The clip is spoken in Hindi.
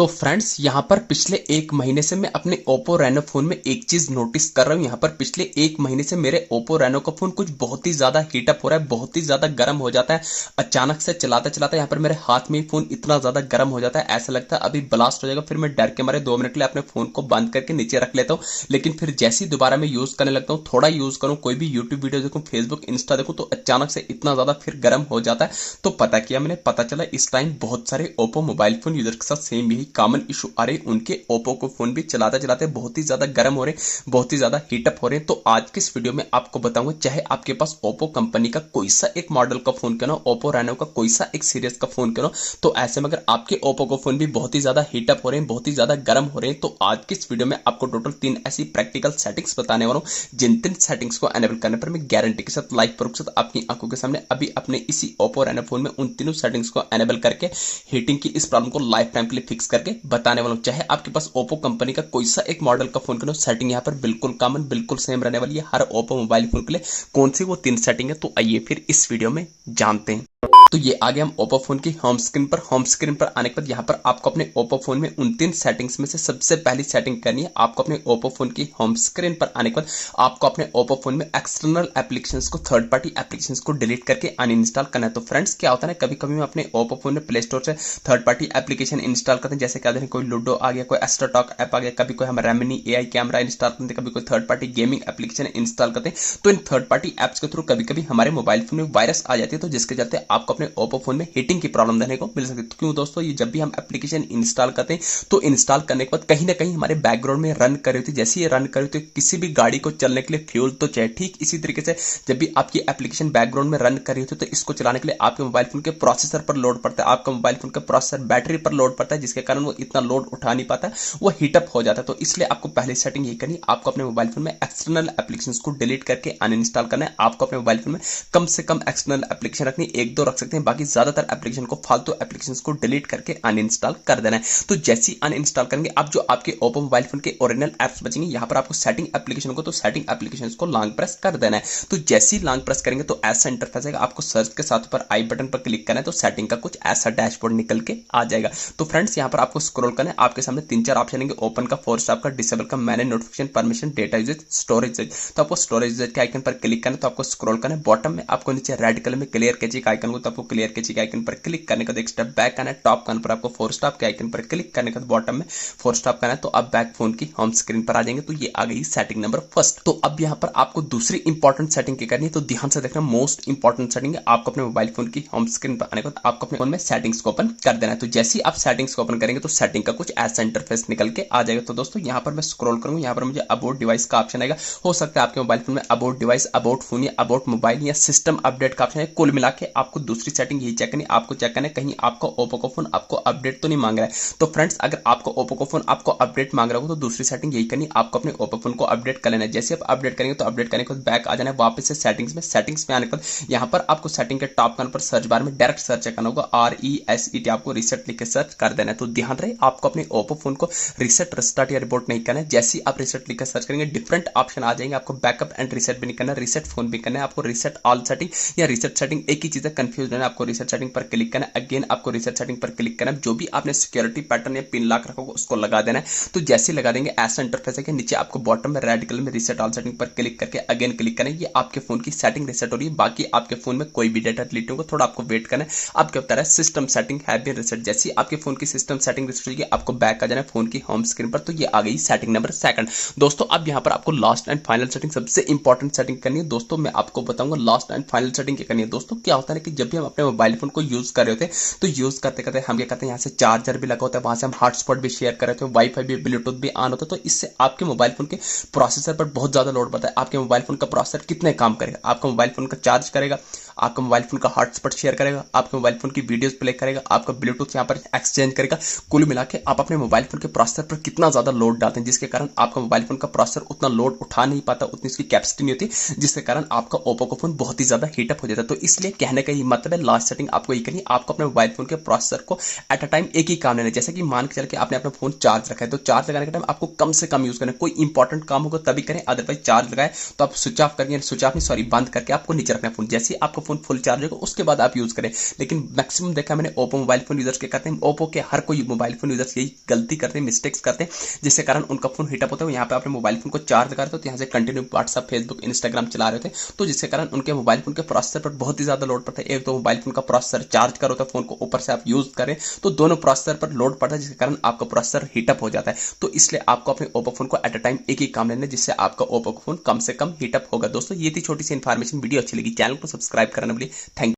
तो फ्रेंड्स यहाँ पर पिछले एक महीने से मैं अपने Oppo Reno फोन में एक चीज नोटिस कर रहा हूँ। यहाँ पर पिछले एक महीने से मेरे Oppo Reno का फोन कुछ बहुत ही ज्यादा हीटअप हो रहा है, बहुत ही ज्यादा गर्म हो जाता है। अचानक से चलाते चलाते यहाँ पर मेरे हाथ में ही फोन इतना ज्यादा गर्म हो जाता है, ऐसा लगता है अभी ब्लास्ट हो जाएगा। फिर मैं डर के मारे 2 मिनट के लिए अपने फोन को बंद करके नीचे रख लेता हूँ, लेकिन फिर जैसे ही दोबारा मैं यूज करने लगता हूँ, थोड़ा यूज करूँ, कोई भी यूट्यूब वीडियो देखूँ, फेसबुक इंस्टा देखूँ, तो अचानक से इतना ज्यादा फिर गर्म हो जाता है। तो पता किया मैंने, पता चला इस टाइम बहुत सारे Oppo मोबाइल फोन यूजर के साथ सेम यही कॉमन इशू आ रही। उनके Oppo को फोन भी चलाते चलाते बहुत ही ज्यादा गर्म हो रहे, बहुत ही ज्यादा हीटअप हो रहे हैं। तो आज के इस वीडियो में आपको बताऊंगा, चाहे आपके पास Oppo कंपनी का कोई सा एक मॉडल का फोन क्यों ना, Oppo Reno का कोई सा एक सीरीज का फोन क्यों ना, तो ऐसे में अगर आपके Oppo को फोन भी बहुत ही ज्यादा हीटअप हो रहे हैं, बहुत ही ज्यादा गर्म हो रहे हैं, तो आज की इस वीडियो में आपको टोटल 3 ऐसी प्रैक्टिकल सेटिंग्स बताने वाला हूं, जिन 3 सेटिंग्स को एनेबल करने पर मैं गारंटी के साथ लाइव प्रूफ के साथ आपकी आंखों के सामने अभी अपने इसी Oppo Reno फोन में उन तीनों सेटिंग्स को एनेबल करके हीटिंग की इस प्रॉब्लम को लाइफ टाइम के लिए फिक्स करके बताने वाला हूं। चाहे आपके पास Oppo कंपनी का कोई सा एक मॉडल का फोन करो, सेटिंग यहाँ पर बिल्कुल कॉमन, बिल्कुल सेम रहने वाली है हर Oppo मोबाइल फोन के लिए। कौन सी वो 3 सेटिंग है, तो आइए फिर इस वीडियो में जानते हैं। तो ये आ गए हम Oppo फोन की होम स्क्रीन पर। होम स्क्रीन पर आने के बाद यहाँ पर आपको अपने Oppo फोन में उन 3 सेटिंग्स में से सबसे पहली सेटिंग करनी है। आपको अपने Oppo फोन की होम स्क्रीन पर आने के बाद आपको अपने Oppo फोन में एक्सटर्नल एप्लीकेशंस को, थर्ड पार्टी एप्लीकेशंस को डिलीट करके अनइंस्टॉल करना है। तो फ्रेंड्स क्या होता है, कभी कभी मैं अपने Oppo फोन में प्ले स्टोर से थर्ड पार्टी एप्लीकेशन इंस्टॉल करते हैं, जैसे क्या कहते हैं कोई लूडो आ गया, कोई एस्ट्रोटॉक ऐप आ गया, कभी कोई हम रेमिनी AI कैमरा इंस्टॉल करते हैं, कभी कोई third party gaming application install करते हैं। तो इन थर्ड पार्टी एप्स के थ्रू कभी कभी हमारे मोबाइल फोन में वायरस आ जाती है, तो जिसके चलते आपको अपने Oppo फोन में हीटिंग की प्रॉब्लम देखने को मिल सकती है। तो क्यों दोस्तों, ये जब भी हम एप्लीकेशन इंस्टॉल करते हैं, तो इंस्टॉल करने के बाद कहीं ना कहीं हमारे बैकग्राउंड में रन कर रही होती है। जैसे ये रन कर रही होती है, किसी भी गाड़ी को चलने के लिए फ्यूल तो चाहिए, ठीक इसी तरीके से जब भी आपकी एप्लीकेशन बैकग्राउंड में रन कर रही होती है, तो इसको चलाने के लिए आपके मोबाइल फोन के प्रोसेसर पर लोड पड़ता है, आपका मोबाइल फोन का प्रोसेसर बैटरी पर लोड पड़ता है, जिसके कारण वो इतना लोड उठा नहीं पाता है, वो हीटअप हो जाता है। तो इसलिए आपको पहली सेटिंग ये करनी है, आपको अपने मोबाइल फोन में एक्सटर्नल एप्लीकेशंस को डिलीट करके अनइंस्टॉल करना है। आपको अपने मोबाइल फोन में कम से कम एक्सटर्नल एप्लीकेशन रखनी, 1-2 रख सकते हैं, बाकी ज्यादातर एप्लीकेशन को, फालतू एप्लीकेशंस को डिलीट करके अनइंस्टॉल कर देना है। तो जैसे ही अनइंस्टॉल करेंगे, अब जो आपके Oppo मोबाइल फोन के ओरिजिनल एप्स बचेंगे, यहां पर आपको सेटिंग एप्लीकेशन को, तो सेटिंग एप्लीकेशंस को लॉन्ग प्रेस कर देना है। तो जैसे ही लॉन्ग प्रेस करेंगे तो ऐसा इंटरफेस आएगा, आपको सर्च के साथ ऊपर आई बटन पर क्लिक करना है, तो सेटिंग का कुछ ऐसा डैशबोर्ड निकल के आ जाएगा। तो फ्रेंड्स यहाँ पर आपको स्क्रॉल करना है, आपके सामने 3-4 ऑप्शन आएंगे, ओपन का, फोर्स स्टॉप का, डिसेबल का, manage notification, permission, data usage, storage usage. तो आपको स्टोरेज यूजेज के आइकन पर क्लिक करना है, तो आपको स्क्रॉल करना है, बॉटम में आपको नीचे रेड कलर में क्लियर कैची का आइकन को, तो आपको क्लियर कैची के आइकन पर क्लिक करने का एक स्टेप बैक आना है, टॉप कान पर आपको फोर स्टॉप के आइकन पर क्लिक करने के बाद बॉटम में फोर स्टॉप करना है, तो अब बैक फोन की होम स्क्रीन पर आ जाएंगे। तो ये आ गई सेटिंग नंबर फर्स्ट। तो अब यहाँ पर आपको दूसरी इंपॉर्टेंट सेटिंग क्या करनी है, तो ध्यान से देखना, मोस्ट इंपॉर्टेंट सेटिंग है। आपको अपने मोबाइल फोन की होम स्क्रीन पर आने के बाद आपको अपने फोन में सेटिंग्स को ओपन कर देना है। तो जैसे ही आप सेटिंग्स को ओपन करेंगे, तो सेटिंग का कुछ ऐसा इंटरफेस निकल के आ जाएगा। तो दोस्तों यहाँ पर मैं स्क्रॉल करूंगा, यहाँ पर मुझे अबाउट डिवाइस का ऑप्शन आएगा। हो सकता है आपके मोबाइल फोन में अबाउट डिवाइस, अबाउट फोन या अबाउट मोबाइल या सिस्टम अपडेट का ऑप्शन है। कुल मिला के आपको दूसरी सेटिंग यही चेक करनी, आपको चेक करना है कहीं आपको Oppo का फोन आपको अपडेट तो नहीं मांग रहा है। तो फ्रेंड्स अगर आपको Oppo का फोन आपको अपडेट मांग रहा हो, तो दूसरी सेटिंग यही करनी, आपको अपने Oppo फोन को अपडेट कर लेना है। जैसे आप अपडेट करेंगे, तो अपडेट करने के बाद बैक आ जाना है वापस से सेटिंग्स में। सेटिंग्स में आने के बाद यहाँ पर आपको सेटिंग के टॉप कॉर्नर पर सर्च बार में डायरेक्ट सर्च करना होगा, RESET, आपको रिसेट लिख के सर्च कर देना है। तो ध्यान रहे, आपको अपने Oppo फोन को रिसेट, रिस्टार्ट या रिपोर्ट नहीं करना है। जैसे ही आप रिसेट लिख कर सर्च करेंगे, डिफरेंट ऑप्शन आ जाएंगे। आपको बैकअप एंड रिसेट भी नहीं करना, रिसेट फोन भी करना है, आपको रिसेट ऑल सेटिंग या रिसेट सेटिंग एक ही चीज है, कंफ्यूज है। आपको रिसेट सेटिंग पर क्लिक करना है, अगेन आपको रिसेट सेटिंग पर क्लिक करना है, जो भी आपने सिक्योरिटी पैटर्न या पिन लॉक रखा होगा उसको लगा देना है। तो जैसे लगा देंगे, ऐसा इंटरफेस है कि नीचे आपको बॉटम में रेड कलर में रिसेट ऑल सेटिंग पर क्लिक करके अगेन क्लिक करना है। ये आपके फोन की सेटिंग रिसेट हो रही है, बाकी आपके फोन में कोई भी डेटा डिलीट होगा, थोड़ा आपको वेट करना है। अब क्या होता है, system setting have been reset. जैसे ही आपके फोन की सिस्टम सेटिंग रिसेट होगी, आपको बैक आ जाना है फोन की होम स्क्रीन पर। तो ये आ गई सेटिंग नंबर सेकंड। दोस्तों अब यहाँ पर आपको लास्ट एंड फाइनल सेटिंग, सबसे इंपॉर्टेंट सेटिंग करनी है। दोस्तों मैं आपको बताऊंगा लास्ट एंड फाइनल सेटिंग क्या करनी है। दोस्तों क्या होता है कि जब भी हम अपने मोबाइल फोन को यूज कर रहे होते हैं, तो यूज करते करते हम क्या करते हैं, यहाँ से चार्जर भी लगा होता है, वहां से हम हॉटस्पॉट भी शेयर कर रहे थे, वाईफाई भी, ब्लूटूथ भी ऑन होता है। तो इससे आपके मोबाइल फोन के प्रोसेसर पर बहुत ज्यादा लोड पड़ता है। आपके मोबाइल फोन का प्रोसेसर कितने काम करेगा, आपका मोबाइल फोन का चार्ज करेगा, आपका मोबाइल फोन का हॉटस्पॉट शेयर करेगा, आपके मोबाइल फोन की वीडियोस प्ले करेगा, आपका ब्लूटूथ यहाँ पर एक्सचेंज करेगा। कुल मिला के आप अपने मोबाइल फोन के प्रोसेसर पर कितना ज्यादा लोड डालते हैं, जिसके कारण आपका मोबाइल फोन का प्रोसेसर उतना लोड उठा नहीं पाता, उतनी इसकी कैपेसिटी नहीं होती, जिसके कारण आपका Oppo का फोन बहुत ही ज्यादा हीटअप हो जाता है। तो इसलिए कहने का ये मतलब है, लास्ट सेटिंग आपको ये करनी, आपको अपने मोबाइल फोन के प्रोसेसर को एट अ टाइम एक ही काम लेना है। जैसे कि मान के चल के आपने अपना फोन चार्ज रखा है, तो चार्ज लगाने के टाइम आपको कम से कम यूज करना है। कोई इंपॉर्टेंट काम होगा तभी करें, अदरवाइज चार्ज लगाए तो आप स्विच ऑफ करके, स्विच ऑफ नहीं सॉरी बंद करके आपको नीचे रखना है फोन। जैसे आपका आपका फोन फुल चार्ज होगा उसके बाद आप यूज करें। लेकिन मैक्सिमम देखा मैंने ओप्पो मोबाइल फोन यूजर्स के करते हैं, ओप्पो के हर कोई मोबाइल फोन यूजर्स यही गलती करते हैं, मिस्टेक्स करते हैं, जिससे कारण उनका फोन हीटअप होता है। यहाँ पे अपने मोबाइल फोन को चार्ज कर रहे थे तो यहाँ से कंटिन्यू व्हाट्सअप फेसबुक इंस्टाग्राम चला रहे थे, तो जिससे कारण उनके मोबाइल फोन के प्रोसेसर पर बहुत ही ज्यादा लोड पड़ता है। एक तो मोबाइल फोन का प्रोसेसर चार्ज करो तो फोन को ऊपर से आप यूज करें तो दोनों प्रोसेसर पर लोड पड़ता है, जिसके कारण आपका प्रोसेसर हीटअप हो जाता है। तो इसलिए आपको अपने ओप्पो फोन को एट अ टाइम एक ही काम लेना है, जिससे आपका ओप्पो फोन कम से कम हीटअप होगा। दोस्तों ये थी छोटी सी इन्फॉर्मेशन, वीडियो अच्छी लगी चैनल को सब्सक्राइब करना भूलिए। थैंक